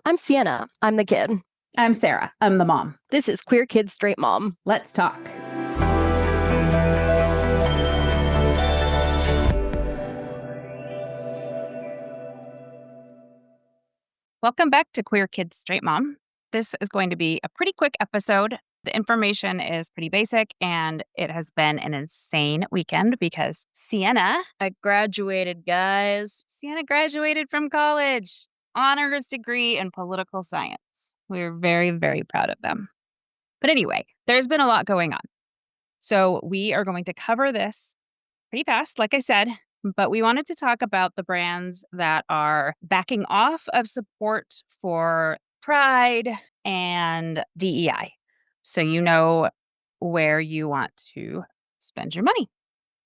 I'm Sienna. I'm the kid. I'm Sarah. I'm the mom. This is Queer Kid Straight Mom. Let's talk. Welcome back to Queer Kid Straight Mom. This is going to be a pretty quick episode. The information is pretty basic, and it has been an insane weekend because I graduated, guys. Sienna graduated from college, honors degree in political science. We're very, very proud of them. But anyway, there's been a lot going on. So we are going to cover this pretty fast, like I said, but we wanted to talk about the brands that are backing off of support for Pride and DEI. So you know where you want to spend your money.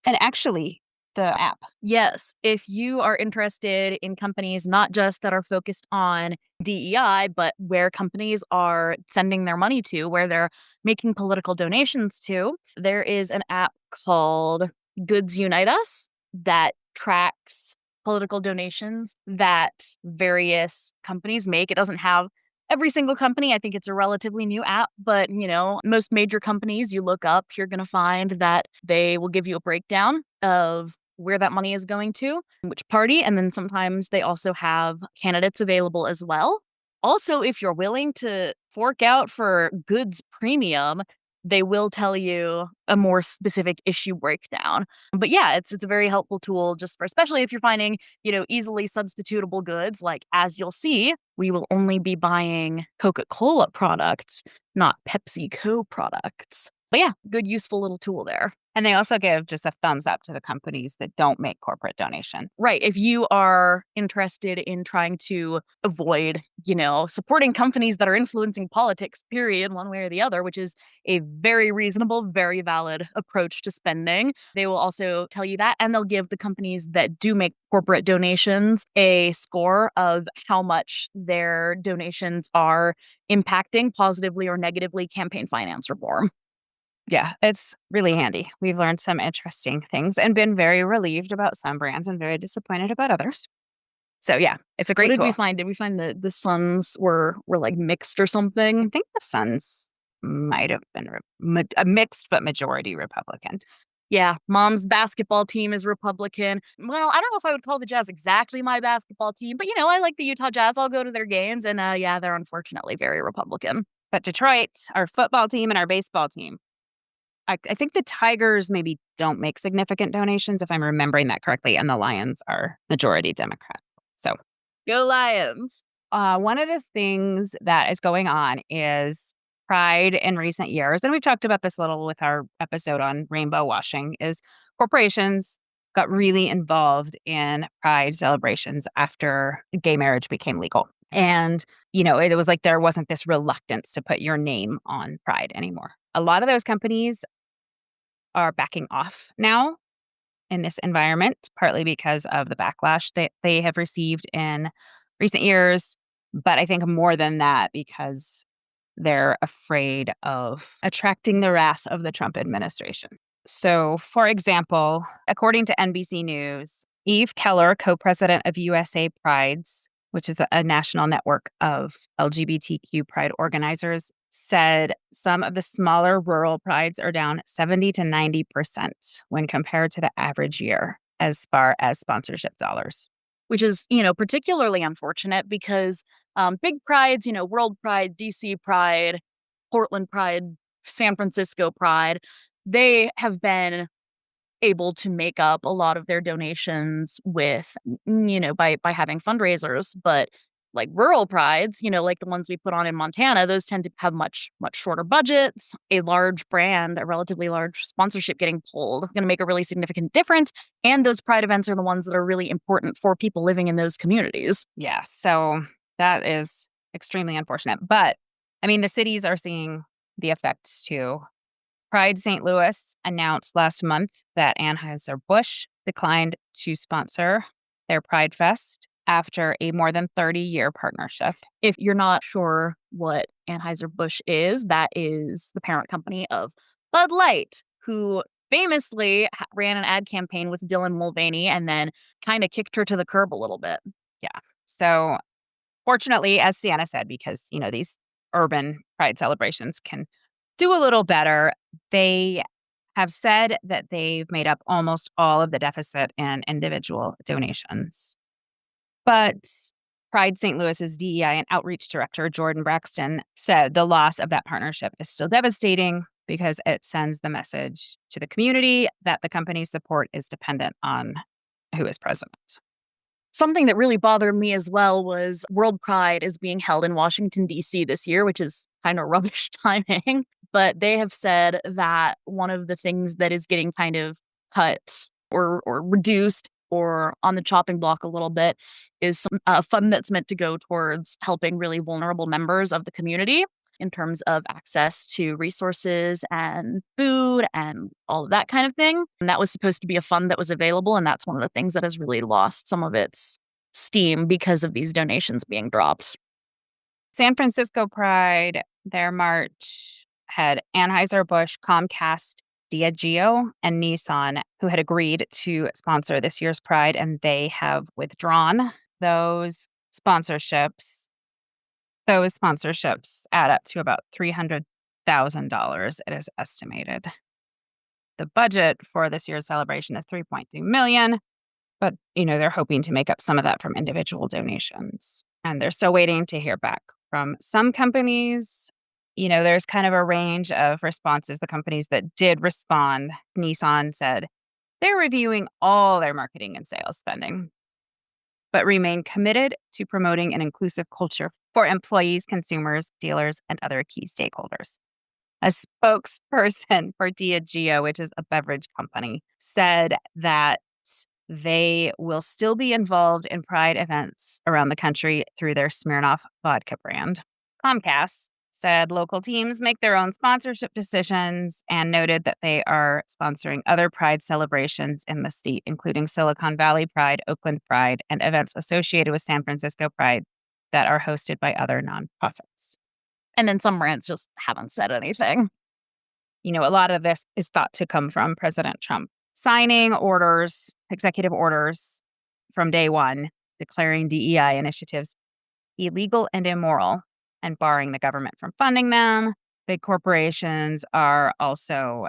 And actually, the app. Yes, if you are interested in companies not just that are focused on DEI, but where companies are sending their money to, where they're making political donations to, there is an app called Goods Unite Us that tracks political donations that various companies make. It doesn't have every single company. I think it's a relatively new app, but most major companies you look up, you're going to find that they will give you a breakdown of where that money is going to, which party, and then sometimes they also have candidates available as well. Also, if you're willing to fork out for Goods Premium, they will tell you a more specific issue breakdown. But yeah, it's a very helpful tool just for, especially if you're finding, easily substitutable goods. Like, as you'll see, we will only be buying Coca-Cola products, not PepsiCo products. But yeah, good, useful little tool there. And they also give just a thumbs up to the companies that don't make corporate donations. Right. If you are interested in trying to avoid, supporting companies that are influencing politics, period, one way or the other, which is a very reasonable, very valid approach to spending, they will also tell you that. And they'll give the companies that do make corporate donations a score of how much their donations are impacting positively or negatively campaign finance reform. Yeah, it's really handy. We've learned some interesting things and been very relieved about some brands and very disappointed about others. So yeah, it's a great What did tool. we find? Did we find that the Suns were like mixed or something? I think the Suns might have been a mixed but majority Republican. Yeah, mom's basketball team is Republican. Well, I don't know if I would call the Jazz exactly my basketball team, but I like the Utah Jazz. I'll go to their games, and yeah, they're unfortunately very Republican. But Detroit, our football team and our baseball team, I think the Tigers maybe don't make significant donations, if I'm remembering that correctly, and the Lions are majority Democrat. So go Lions. One of the things that is going on is Pride in recent years, and we've talked about this a little with our episode on rainbow washing, is corporations got really involved in Pride celebrations after gay marriage became legal. And, it was like there wasn't this reluctance to put your name on Pride anymore. A lot of those companies are backing off now in this environment, partly because of the backlash that they have received in recent years. But I think more than that, because they're afraid of attracting the wrath of the Trump administration. So, for example, according to NBC News, Eve Keller, co-president of USA Prides, which is a national network of LGBTQ pride organizers, said some of the smaller rural prides are down 70 to 90% when compared to the average year as far as sponsorship dollars. Which is, particularly unfortunate because big prides, World Pride, DC Pride, Portland Pride, San Francisco Pride, they have been able to make up a lot of their donations with, by having fundraisers. But like rural prides, like the ones we put on in Montana, those tend to have much, much shorter budgets. A large brand, a relatively large sponsorship getting pulled is going to make a really significant difference. And those pride events are the ones that are really important for people living in those communities. Yeah, so that is extremely unfortunate. But, the cities are seeing the effects too. Pride St. Louis announced last month that Anheuser-Busch declined to sponsor their Pride Fest after a more than 30-year partnership. If you're not sure what Anheuser-Busch is, that is the parent company of Bud Light, who famously ran an ad campaign with Dylan Mulvaney and then kind of kicked her to the curb a little bit. Yeah. So Fortunately, as Sienna said, because, these urban pride celebrations can do a little better, they have said that they've made up almost all of the deficit in individual donations. But Pride St. Louis's DEI and outreach director, Jordan Braxton, said the loss of that partnership is still devastating because it sends the message to the community that the company's support is dependent on who is president. Something that really bothered me as well was World Pride is being held in Washington, D.C. this year, which is kind of rubbish timing. But they have said that one of the things that is getting kind of cut or reduced or on the chopping block a little bit is some fund that's meant to go towards helping really vulnerable members of the community in terms of access to resources and food and all of that kind of thing. And that was supposed to be a fund that was available. And that's one of the things that has really lost some of its steam because of these donations being dropped. San Francisco Pride, their march had Anheuser-Busch, Comcast, Diageo, and Nissan, who had agreed to sponsor this year's Pride, and they have withdrawn those sponsorships. Those sponsorships add up to about $300,000, it is estimated. The budget for this year's celebration is $3.2 million, but, they're hoping to make up some of that from individual donations. And they're still waiting to hear back from some companies. There's kind of a range of responses. The companies that did respond, Nissan said they're reviewing all their marketing and sales spending, but remain committed to promoting an inclusive culture for employees, consumers, dealers, and other key stakeholders. A spokesperson for Diageo, which is a beverage company, said that they will still be involved in Pride events around the country through their Smirnoff vodka brand. Comcast said local teams make their own sponsorship decisions and noted that they are sponsoring other Pride celebrations in the state, including Silicon Valley Pride, Oakland Pride, and events associated with San Francisco Pride that are hosted by other nonprofits. And then some brands just haven't said anything. A lot of this is thought to come from President Trump signing orders, executive orders from day one, declaring DEI initiatives illegal and immoral and barring the government from funding them. Big corporations are also,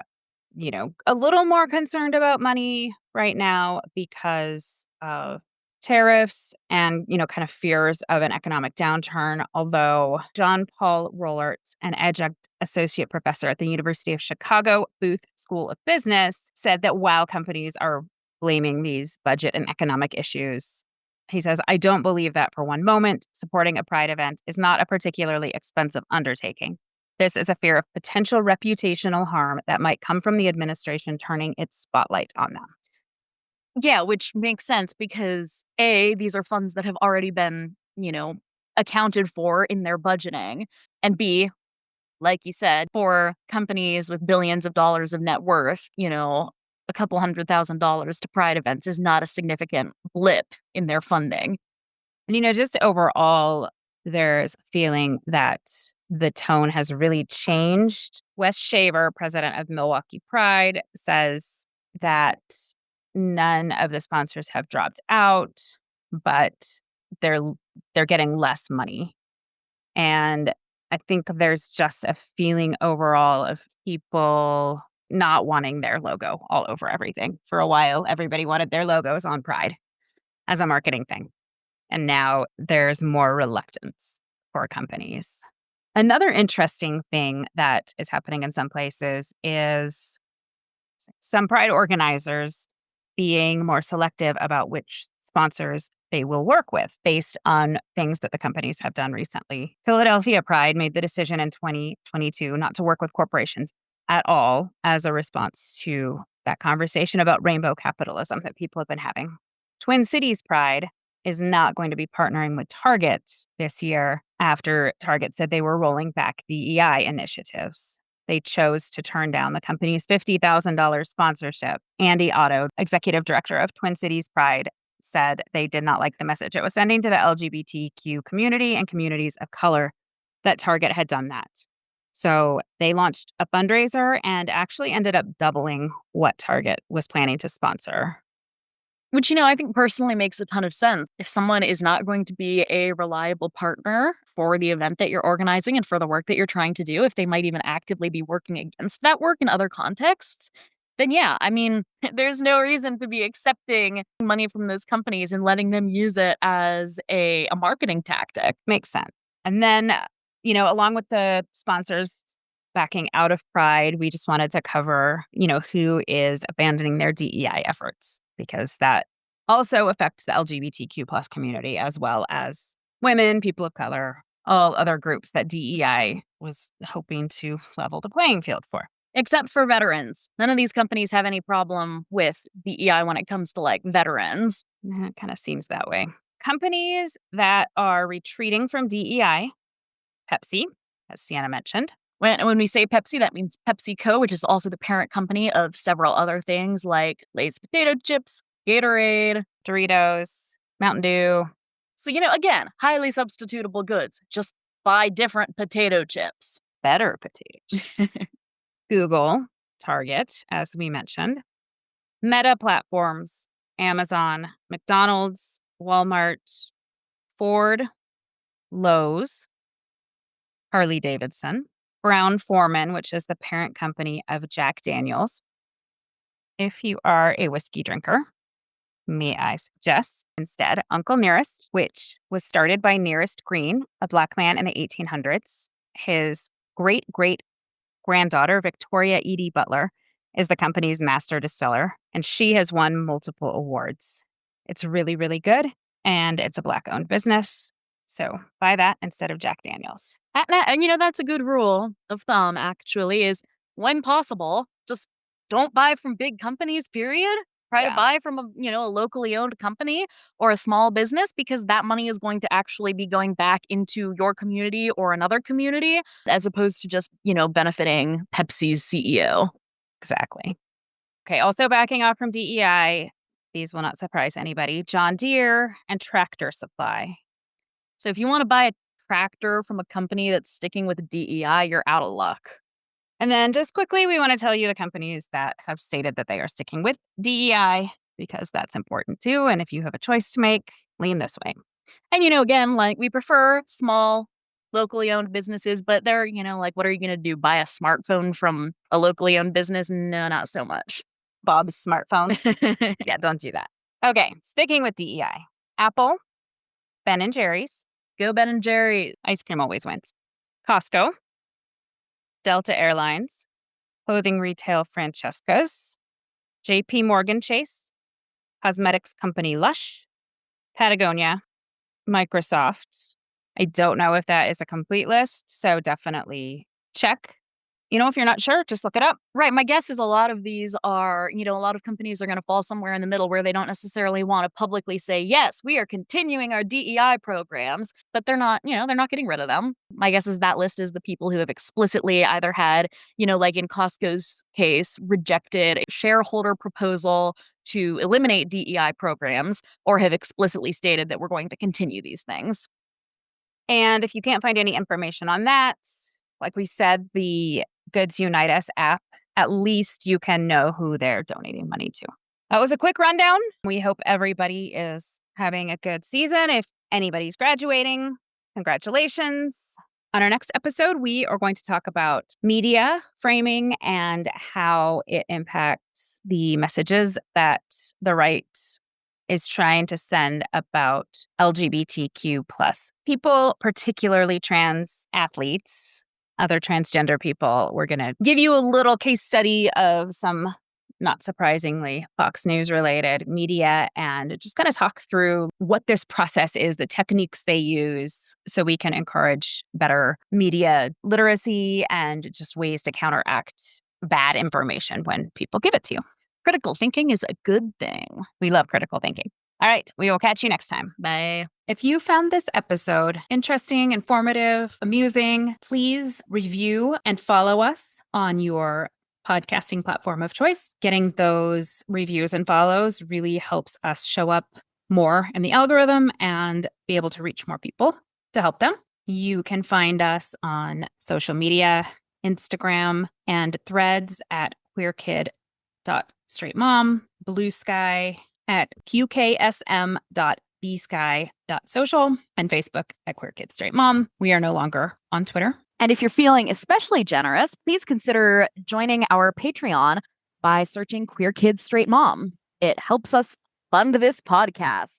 a little more concerned about money right now because of tariffs and, kind of fears of an economic downturn. Although John Paul Rollert, an adjunct associate professor at the University of Chicago Booth School of Business, said that while companies are blaming these budget and economic issues, he says, I don't believe that for one moment. Supporting a Pride event is not a particularly expensive undertaking. This is a fear of potential reputational harm that might come from the administration turning its spotlight on them. Yeah, which makes sense because A, these are funds that have already been, accounted for in their budgeting. And B, like you said, for companies with billions of dollars of net worth, a couple $100,000 to Pride events is not a significant blip in their funding. And, just overall, there's a feeling that the tone has really changed. Wes Shaver, president of Milwaukee Pride, says that none of the sponsors have dropped out, but they're getting less money. And I think there's just a feeling overall of people not wanting their logo all over everything. For a while, everybody wanted their logos on Pride as a marketing thing. And now there's more reluctance for companies. Another interesting thing that is happening in some places is some Pride organizers being more selective about which sponsors they will work with based on things that the companies have done recently. Philadelphia Pride made the decision in 2022 not to work with corporations at all as a response to that conversation about rainbow capitalism that people have been having. Twin Cities Pride is not going to be partnering with Target this year after Target said they were rolling back DEI initiatives. They chose to turn down the company's $50,000 sponsorship. Andy Otto, executive director of Twin Cities Pride, said they did not like the message it was sending to the LGBTQ community and communities of color that Target had done that. So they launched a fundraiser and actually ended up doubling what Target was planning to sponsor. Which, I think personally makes a ton of sense. If someone is not going to be a reliable partner for the event that you're organizing and for the work that you're trying to do, if they might even actively be working against that work in other contexts, then yeah, there's no reason to be accepting money from those companies and letting them use it as a marketing tactic. Makes sense. And then, along with the sponsors backing out of Pride, we just wanted to cover, who is abandoning their DEI efforts, because that also affects the LGBTQ plus community, as well as women, people of color, all other groups that DEI was hoping to level the playing field for. Except for veterans. None of these companies have any problem with DEI when it comes to like veterans. It kind of seems that way. Companies that are retreating from DEI, Pepsi, as Sienna mentioned. When we say Pepsi, that means PepsiCo, which is also the parent company of several other things like Lay's potato chips, Gatorade, Doritos, Mountain Dew. So, again, highly substitutable goods. Just buy different potato chips. Better potato chips. Google, Target, as we mentioned. Meta platforms, Amazon, McDonald's, Walmart, Ford, Lowe's, Harley-Davidson, Brown-Forman, which is the parent company of Jack Daniels. If you are a whiskey drinker, may I suggest instead Uncle Nearest, which was started by Nearest Green, a Black man in the 1800s. His great-great-granddaughter, Victoria Edie Butler, is the company's master distiller, and she has won multiple awards. It's really, really good, and it's a Black-owned business. So buy that instead of Jack Daniels. And, that's a good rule of thumb, actually, is when possible, just don't buy from big companies, period. Try to buy from a locally owned company or a small business, because that money is going to actually be going back into your community or another community, as opposed to just, benefiting Pepsi's CEO. Exactly. Okay, also backing off from DEI, these will not surprise anybody, John Deere and Tractor Supply. So if you want to buy a tractor from a company that's sticking with DEI, you're out of luck. And then just quickly, we want to tell you the companies that have stated that they are sticking with DEI, because that's important too. And if you have a choice to make, lean this way. And, again, like, we prefer small, locally owned businesses, but they're, like, what are you going to do? Buy a smartphone from a locally owned business? No, not so much. Bob's smartphones. Yeah, don't do that. Okay, sticking with DEI. Apple, Ben & Jerry's. Go Ben & Jerry's. Ice cream always wins. Costco, Delta Airlines, clothing retail Francesca's, JP Morgan Chase, cosmetics company Lush, Patagonia, Microsoft. I don't know if that is a complete list, so definitely check. If you're not sure, just look it up. Right. My guess is a lot of these are, a lot of companies are going to fall somewhere in the middle where they don't necessarily want to publicly say, yes, we are continuing our DEI programs, but they're not getting rid of them. My guess is that list is the people who have explicitly either had, like in Costco's case, rejected a shareholder proposal to eliminate DEI programs, or have explicitly stated that we're going to continue these things. And if you can't find any information on that, like we said, the Goods Unite Us app, at least you can know who they're donating money to. That was a quick rundown. We hope everybody is having a good season. If anybody's graduating, congratulations. On our next episode, we are going to talk about media framing and how it impacts the messages that the right is trying to send about LGBTQ plus people, particularly trans athletes, other transgender people. We're going to give you a little case study of some, not surprisingly, Fox News related media, and just kind of talk through what this process is, the techniques they use, so we can encourage better media literacy and just ways to counteract bad information when people give it to you. Critical thinking is a good thing. We love critical thinking. All right, we will catch you next time. Bye. If you found this episode interesting, informative, amusing, please review and follow us on your podcasting platform of choice. Getting those reviews and follows really helps us show up more in the algorithm and be able to reach more people to help them. You can find us on social media, Instagram, and Threads at queerkid.straightmom, Blue Sky at qksm.bsky.social and Facebook at Queer Kid Straight Mom. We are no longer on Twitter. And if you're feeling especially generous, please consider joining our Patreon by searching Queer Kids Straight Mom. It helps us fund this podcast.